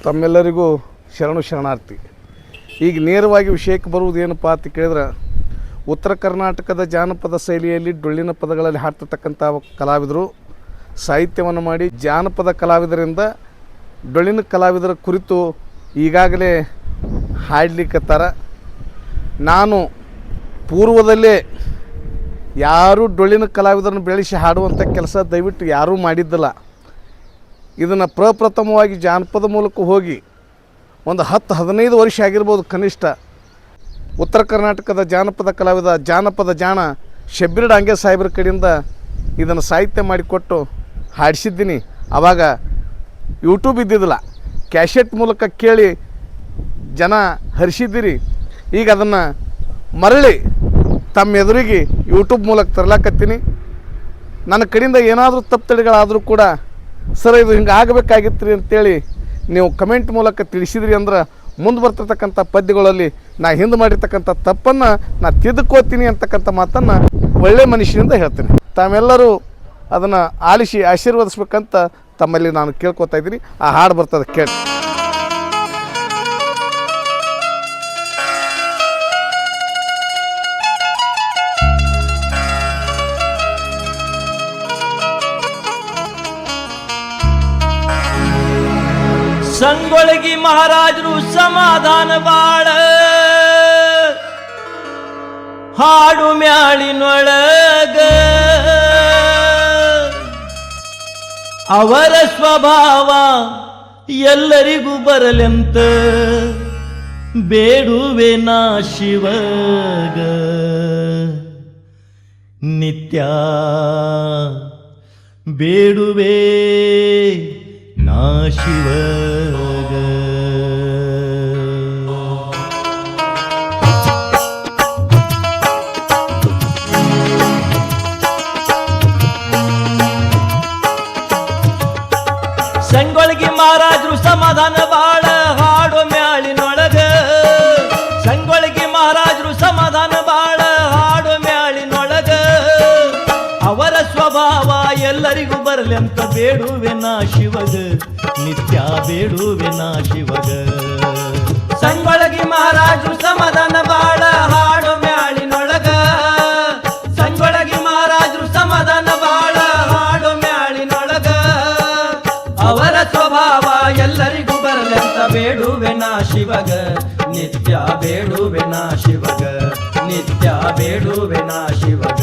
ತಮ್ಮೆಲ್ಲರಿಗೂ ಶರಣಾರ್ಥಿ. ಈಗ ನೇರವಾಗಿ ವಿಷಯಕ್ಕೆ ಬರುವುದೇನಪ್ಪ ಅಂತ ಕೇಳಿದ್ರೆ, ಉತ್ತರ ಕರ್ನಾಟಕದ ಜಾನಪದ ಶೈಲಿಯಲ್ಲಿ ಡೊಳ್ಳಿನ ಪದಗಳಲ್ಲಿ ಹಾಡ್ತಿರ್ತಕ್ಕಂಥ ಕಲಾವಿದರು ಸಾಹಿತ್ಯವನ್ನು ಮಾಡಿ ಜಾನಪದ ಕಲಾವಿದರಿಂದ ಡೊಳ್ಳಿನ ಕಲಾವಿದರ ಕುರಿತು ಈಗಾಗಲೇ ಹಾಡಲಿಕ್ಕತ್ತಾರ. ನಾನು ಪೂರ್ವದಲ್ಲೇ ಯಾರೂ ಡೊಳ್ಳಿನ ಕಲಾವಿದರನ್ನು ಬೆಳೆಸಿ ಹಾಡುವಂಥ ಕೆಲಸ ದಯವಿಟ್ಟು ಯಾರೂ ಮಾಡಿದ್ದಿಲ್ಲ. ಇದನ್ನು ಪ್ರಪ್ರಥಮವಾಗಿ ಜಾನಪದ ಮೂಲಕ ಹೋಗಿ ಒಂದು 10-15 ವರ್ಷ ಆಗಿರ್ಬೋದು ಕನಿಷ್ಠ. ಉತ್ತರ ಕರ್ನಾಟಕದ ಜಾನಪದ ಕಲಾವಿದ ಜಾನಪದ ಜಾಣ ಶಬ್ಬೀರ್ ಡಾಂಗೆ ಸಾಹೇಬ್ರ ಕಡೆಯಿಂದ ಇದನ್ನು ಸಾಹಿತ್ಯ ಮಾಡಿಕೊಟ್ಟು ಹಾಡಿಸಿದ್ದೀನಿ. ಆವಾಗ ಯೂಟ್ಯೂಬ್ ಇದ್ದಿದ್ದಿಲ್ಲ, ಕ್ಯಾಸೆಟ್ ಮೂಲಕ ಕೇಳಿ ಜನ ಹರಿಸಿದ್ದೀರಿ. ಈಗ ಅದನ್ನು ಮರಳಿ ತಮ್ಮ ಎದುರಿಗೆ ಯೂಟ್ಯೂಬ್ ಮೂಲಕ ತರಲಾಕತ್ತೀನಿ. ನನ್ನ ಕಡೆಯಿಂದ ಏನಾದರೂ ತಪ್ಪುತಡೆಗಳಾದರೂ ಕೂಡ ಸರ್ ಇದು ಹಿಂಗೆ ಆಗಬೇಕಾಗಿತ್ತು ರೀ ಅಂತೇಳಿ ನೀವು ಕಮೆಂಟ್ ಮೂಲಕ ತಿಳಿಸಿದ್ರಿ ಅಂದ್ರೆ ಮುಂದೆ ಬರ್ತಿರ್ತಕ್ಕಂಥ ಪದ್ಯಗಳಲ್ಲಿ ನಾ ಹಿಂದೆ ಮಾಡಿರ್ತಕ್ಕಂಥ ತಪ್ಪನ್ನು ನಾ ತಿದ್ದುಕೋತೀನಿ ಅಂತಕ್ಕಂಥ ಮಾತನ್ನು ಒಳ್ಳೆಯ ಮನುಷ್ಯನಿಂದ ಹೇಳ್ತೀನಿ. ತಾವೆಲ್ಲರೂ ಅದನ್ನು ಆಲಿಸಿ ಆಶೀರ್ವದಿಸ್ಬೇಕಂತ ತಮ್ಮಲ್ಲಿ ನಾನು ಕೇಳ್ಕೊತಾ ಇದ್ದೀನಿ. ಆ ಹಾಡು ಬರ್ತದೆ ಕೇಳಿ. ಸಂಗೊಳಗಿ ಮಹಾರಾಜರು ಸಮಾಧಾನ ಬಾಳ ಹಾಡು ಮ್ಯಾಳಿನೊಳಗ ಅವರ ಸ್ವಭಾವ ಎಲ್ಲರಿಗೂ ಬರಲೆಂತ ಬೇಡುವೆ ನಾ ಶಿವಗ ನಿತ್ಯ ಬೇಡುವೆ ನಾ ಶಿವಗ. ಸಂಗೊಳಗಿ ಮಹಾರಾಜರು ಸಮಾಧಾನ ಬಾಳ ಹಾಡೋ ಮ್ಯಾಳಿನೊಳಗ. ಸಂಗೊಳಗಿ ಮಹಾರಾಜರು ಸಮಾಧಾನ ಬಾಳ ಹಾಡೋ ಮ್ಯಾಳಿನೊಳಗ ಅವರ ಸ್ವಭಾವ ಎಲ್ಲರಿಗೂ ಬರಲಿ ಅಂತ ಬೇಡುವೆ ನಾ ಶಿವಗ ನಿತ್ಯ ಬೇಡುವೆ ನಾ ಶಿವಗ. ಸಂಗೊಳಗಿ ಮಹಾರಾಜರು ಸಮಾಧಾನ ಬಾಳ ಹಾಡೋ ಮ್ಯಾಳಿನೊಳಗ. ಸಂಗೊಳಗಿ ಮಹಾರಾಜರು ಸಮಾಧಾನ ಬಾಳ ಹಾಡೋ ಮ್ಯಾಳಿನೊಳಗ ಅವರ ಸ್ವಭಾವ ಎಲ್ಲರಿಗೂ ಬರಲಿ ಅಂತ ಬೇಡುವೆ ನಾ ಶಿವಗ ನಿತ್ಯ ಬೇಡುವೆ ನಾ ಶಿವಗ ನಿತ್ಯ ಬೇಡುವೆ ನಾ ಶಿವಗ.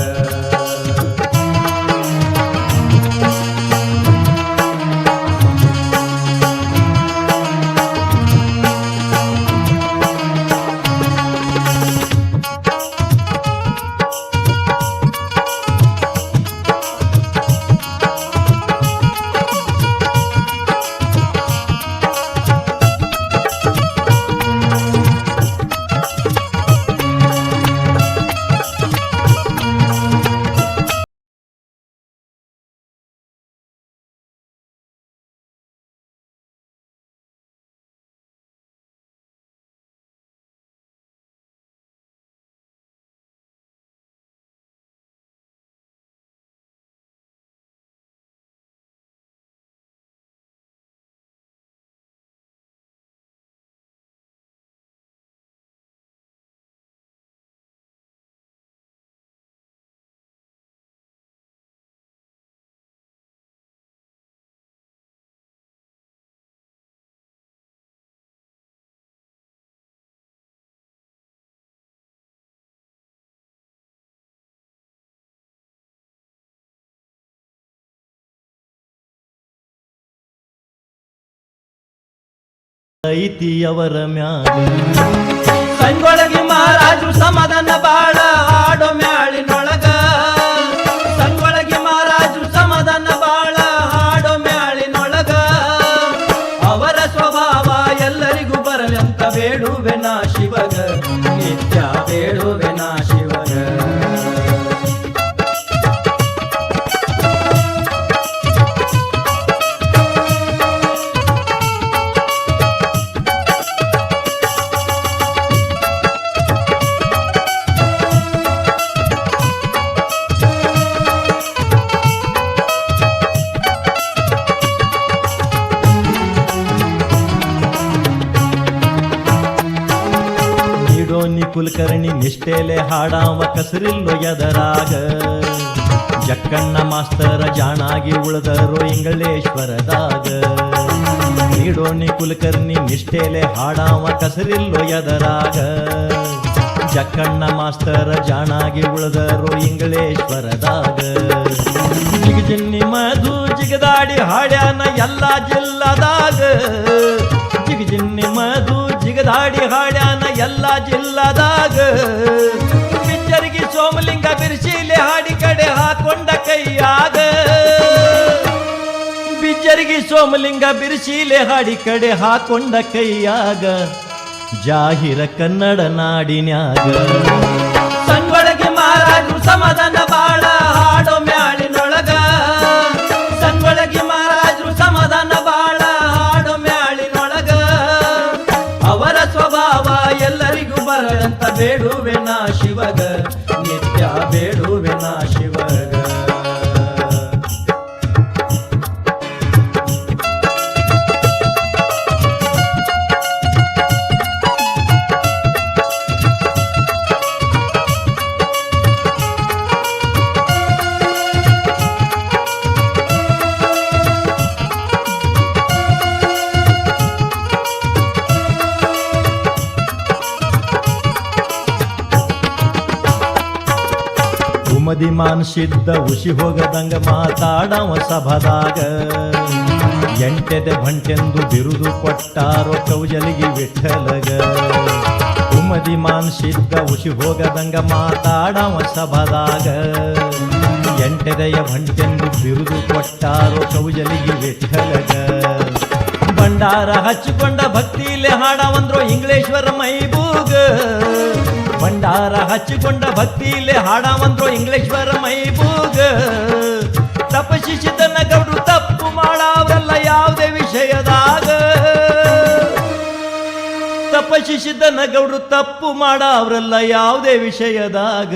ಐತಿಯವರ ಮ್ಯಾಲ ಸಂಗೊಳಗಿ ಮಹಾರಾಜರು ಸಮಾಧಾನ ಬಾಳ ಹಾಡೋ ಮ್ಯಾಳಿನೊಳಗ. ಸಂಗೊಳಗಿ ಮಹಾರಾಜರು ಸಮಾಧಾನ ಬಾಳ ಹಾಡೋ ಮ್ಯಾಳಿನೊಳಗ ಅವರ ಸ್ವಭಾವ ಎಲ್ಲರಿಗೂ ಬರಲಿ ಅಂತ ಬೇಡುವೆ ನಾ ಶಿವಗ ನಿತ್ಯ ಬೇಡುವೆ ನಾ ಶಿವಗ. ನೀಡೋನಿ ಕುಲಕರ್ಣಿ ನಿಷ್ಠೇಲೆ ಹಾಡಾವ ಕಸರಿಲ್ಲೋ ಎದರಾಗ ಜಕ್ಕಣ್ಣ ಮಾಸ್ತರ ಜಾಣಾಗಿ ಉಳಿದರು ಇಂಗಳೇಶ್ವರದಾಗ ನೀಡೋನಿ ಕುಲಕರ್ಣಿ ನಿಷ್ಠೇಲೆ ಹಾಡಾವ ಕಸರಿಲ್ಲೋ ಎದರಾಗ ಜಕ್ಕಣ್ಣ ಮಾಸ್ತರ ಜಾಣಾಗಿ ಉಳಿದರು ಇಂಗಳೇಶ್ವರದಾಗ ಜಿಗಜಿನ್ನಿ ಮಧು ಜಿಗದಾಡಿ ಹಾಡ್ಯಾನ ಎಲ್ಲ ಜಿಲ್ಲದಾಗ ಜಿಗಜಿನ್ನಿ ಮಧು ಜಿಗದಾಡಿ ಹಾಡ್ಯಾನ ಎಲ್ಲ ಜಿಲ್ಲದಾಗ ಬಿಚ್ಚರಿಗೆ ಸೋಮಲಿಂಗ ಬಿರ್ಸಿಲೆ ಹಾಡಿ ಕಡೆ ಹಾಕೊಂಡ ಕೈಯಾಗ ಬಿಚ್ಚರಿಗೆ ಸೋಮಲಿಂಗ ಬಿರ್ಸಿಲೆ ಹಾಡಿ ಕಡೆ ಹಾಕೊಂಡ ಕೈಯಾಗ ಜಾಹಿರ ಕನ್ನಡ ನಾಡಿನ್ಯಾಗ ಸಂಗೊಳಗಿ ಮಹಾರಾಜು ಸಮಾಧಾನ ಬಾಳ ಹಾಡೋ ಮ್ಯಾಳಿನೊಳಗ ಸಂಗೊಳಗಿ ಮಹಾರಾಜು ಸಮಾಧಾನ ಬಾಳ ಹಾಡೋ ಮ್ಯಾಳಿನೊಳಗ ಅವರ ಸ್ವಭಾವ ಎಲ್ಲರಿಗೂ ಬರದಂತ ಬೇಡುವೆ ನಾ ಶಿವಗ ನಿತ್ಯ ಬೇಡುವೆ ನಾ ಶಿವಗ ಮದಿ ಮಾನ್ಸಿದ್ದ ಉಸಿ ಹೋಗದಂಗ ಮಾತಾಡವ ಸಭದಾಗ ಎಂಟೆದೆ ಭಂಟೆಂದು ಬಿರುದು ಕೊಟ್ಟಾರೋ ಕೌಜಲಿಗೆ ವಿಠಲಗ ಉಮದಿ ಮಾನ್ಸಿದ್ದ ಉಸಿ ಹೋಗದಂಗ ಮಾತಾಡವ ಸಭದಾಗ ಎಂಟೆದೆಯ ಭಂಟೆಂದು ಬಿರುದು ಕೊಟ್ಟಾರೋ ಕೌಜಲಿಗೆ ವಿಠಲಗ ಭಂಡಾರ ಹಚ್ಚಿಕೊಂಡ ಭಕ್ತಿಲೆ ಹಾಡವಂದ್ರು ಇಂಗ್ಲೇಶ್ವರ ಮೈಬೂಗ ಭಂಡಾರ ಹಚ್ಚಿಕೊಂಡ ಭಕ್ತಿಲೆ ಹಾಡವಂದ್ರು ಇಂಗ್ಲೇಶ್ವರ ಮೈಬೂಗ ತಪಶಿಸಿದನ ಗೌಡ್ರು ತಪ್ಪು ಮಾಡಾವ್ರಲ್ಲ ಯಾವುದೇ ವಿಷಯದಾಗ ತಪಶಿಸಿದನ ಗೌಡ್ರು ತಪ್ಪು ಮಾಡಾವ್ರಲ್ಲ ಯಾವುದೇ ವಿಷಯದಾಗ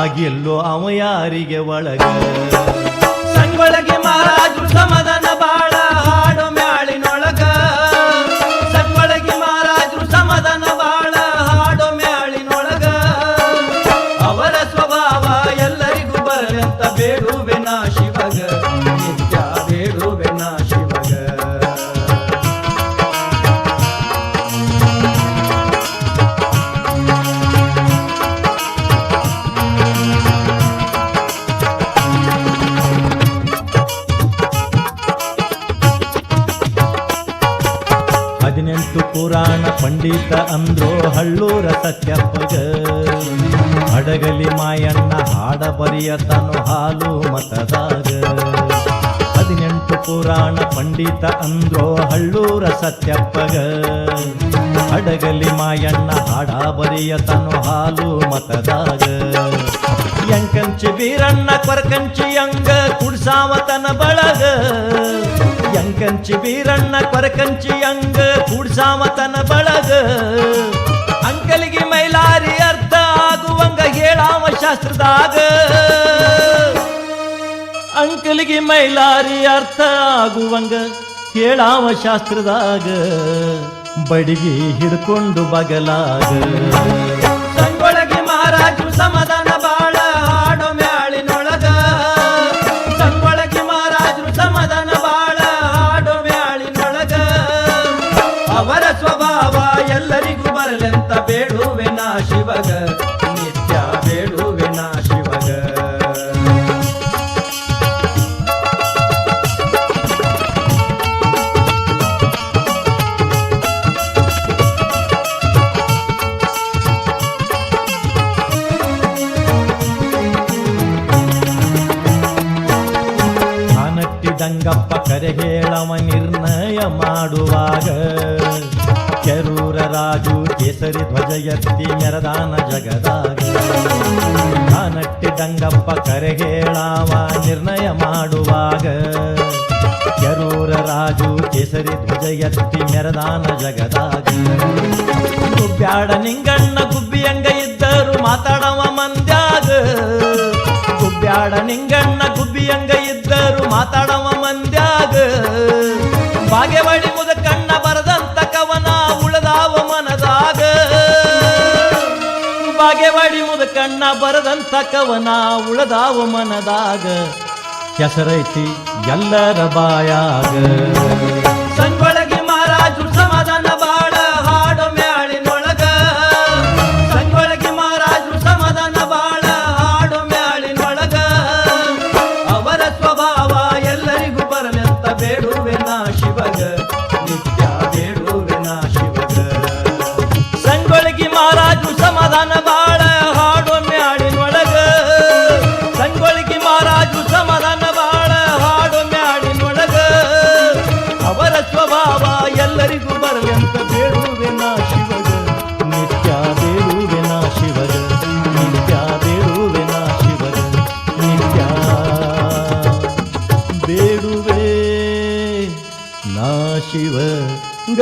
ಆಗಿಲ್ಲೋ ಅವ ಯಾರಿಗೆ ಒಳಗ ಸಂಗೊಳಗಿ ಮಹಾರಾಜರು ಸಮಾಧಾನ ಬಾಳ ಹಾಡೋ ಮ್ಯಾಳಿನೊಳಗ ಸಂಗೊಳಗಿ ಮಹಾರಾಜರು ಸಮಾಧಾನ ಬಾಳ ಹಾಡೋ ಮ್ಯಾಳಿನೊಳಗ ಅವರ ಸ್ವಭಾವ ಎಲ್ಲರಿಗೂ ಬರಲಂತ ಬೇಡುವೆ ನಾ ಶಿವಗ ನಿತ್ಯ ಬೇಡುವೆ ನಾ ಶಿವಗ ಪುರಾಣ ಪಂಡಿತ ಅಂದ್ರೋ ಹಳ್ಳೂರ ಸತ್ಯಪ್ಪಗ ಹಡಗಲಿ ಮಾಯಣ್ಣ ಹಾಡ ಬರಿಯತನು ಹಾಲು ಮತದಾಗ 18 ಪುರಾಣ ಪಂಡಿತ ಅಂದ್ರೋ ಹಳ್ಳೂರ ಸತ್ಯಪ್ಪಗ ಹಡಗಲಿ ಮಾಯಣ್ಣ ಹಾಡ ಬರಿಯತನು ಹಾಲು ಮತದಾಗ ಎಂಕಂಚಿ ಬೀರಣ್ಣ ಕೊರಕಂಚಿ ಅಂಗ ಕುಡ್ಸಾವತನ ಬಳಗ ಎಂಕಂಚಿ ಬೀರಣ್ಣ ಕೊರಕಂಚಿ ಅಂಗ ಕೂಡ್ಸಾಮತನ ಬಳಗ ಅಂಕಲಿಗೆ ಮೈಲಾರಿ ಅರ್ಥ ಆಗುವಂಗ ಹೇಳಾವ ಶಾಸ್ತ್ರದಾಗ ಅಂಕಲಿಗೆ ಮೈಲಾರಿ ಅರ್ಥ ಆಗುವಂಗ ಹೇಳಾವ ಶಾಸ್ತ್ರದಾಗ ಬಡಿಗಿ ಹಿಡ್ಕೊಂಡು ಬಗಲಾಗ ಸಂಗೊಳಗಿ ಮಹಾರಾಜರು ಸಮಾಧಾನ ಬಾಳ ಹಾಡೋ ಮ್ಯಾಳಿನೊಳಗ ಸಂಗೊಳಗಿ ಮಹಾರಾಜರು ಸಮಾಧಾನ ಬಾಳ ಹಾಡೋ ಮ್ಯಾಳಿನೊಳಗ ಅವರ ಸ್ವಭಾವ ಎಲ್ಲರಿಗೂ ಬರಲೆಂತ ಬೇಡುವೆ ನಾ ಶಿವಗ ನಿತ್ಯ ಬೇಡುವೆ ನಾ ಶಿವಗ ದಂಗಪ್ಪ ಕರೆ ಹೇಳವ ನಿರ್ಣಯ ಮಾಡುವಾಗ ಕೆರೂರ ರಾಜು ಕೇಸರಿ ಧ್ವಜ ಎತ್ತಿ ಮೆರದಾನ ಜಗದಾಗ ಕಾನಟ್ಟಿ ದಂಗಪ್ಪ ಕರೆ ಹೇಳವ ನಿರ್ಣಯ ಮಾಡುವಾಗ ಕೆರೂರ ರಾಜು ಕೇಸರಿ ಧ್ವಜ ಎತ್ತಿ ಮೆರದಾನ ಜಗದಾಗ ಗುಬ್ಬ್ಯಾಡ ನಿಂಗಣ್ಣ ಗುಬ್ಬಿಯಂಗ ಇದ್ದರು ಮಾತಾಡವ ಮಂದ್ಯಾಗ ಗುಬ್ಬ್ಯಾಡ ನಿಂಗಣ್ಣ ಗುಬ್ಬಿಯಂಗ ಇದ್ದರು ಮಾತಾಡವ ಮಂದ್ಯಾಗ ಬಾಗೇವಾಡಿ ಮುದ ಕಣ್ಣ ಬರದಂತ ಕವನ ಉಳದಾವ ಮನದಾಗ ಧಾರವಾಡಿ ಮುದಕಣ್ಣ ಬರದಂತ ಕವನ ಉಳದಾವ ಮನದಾಗ ಹೆಸರೈತಿ ಎಲ್ಲರ ಬಾಯಾಗ ಸಂಗೊಳಗಿ ಮಹಾರಾಜು ಸಮಾಧಾನ ಬಾಳ ಹಾಡೋ ಮ್ಯಾಳಿನೊಳಗ ಸಂಗೊಳಗಿ ಮಹಾರಾಜು ಸಮಾಧಾನ ಬಾಳ ಹಾಡೋ ಮ್ಯಾಳಿನೊಳಗ ಅವರ ಸ್ವಭಾವ ಎಲ್ಲರಿಗೂ ಬರಲೆಂತ ಬೇಡುವೆ ನಾ ಶಿವಗ ನಿತ್ಯ ಬೇಡುವೆ ನಾ ಶಿವಗ ಸಂಗೊಳಗಿ ಮಹಾರಾಜು ಸಮಾಧಾನ ಬಾಳ ಹಾಡೋ ಮ್ಯಾಳಿನೊಳಗ ಸಂಗೊಳಗಿ ಮಹಾರಾಜು ಸಮಾಧಾನ ಬಾಳ ಹಾಡೋ ಮ್ಯಾಳಿನೊಳಗ ಅವರ ಸ್ವಭಾವ ಎಲ್ಲರಿಗೂ ಬರಲೆಂತ ಬೇಡುವೆ ನಾ ಶಿವಗ ನಿತ್ಯ ಬೇಡುವೆ ನಾ ಶಿವಗ ನಿತ್ಯ ಬೇಡುವೆ ನಾ ಶಿವಗ ನಿತ್ಯ ಬೇಡುವೆ ನಾ ಶಿವಗ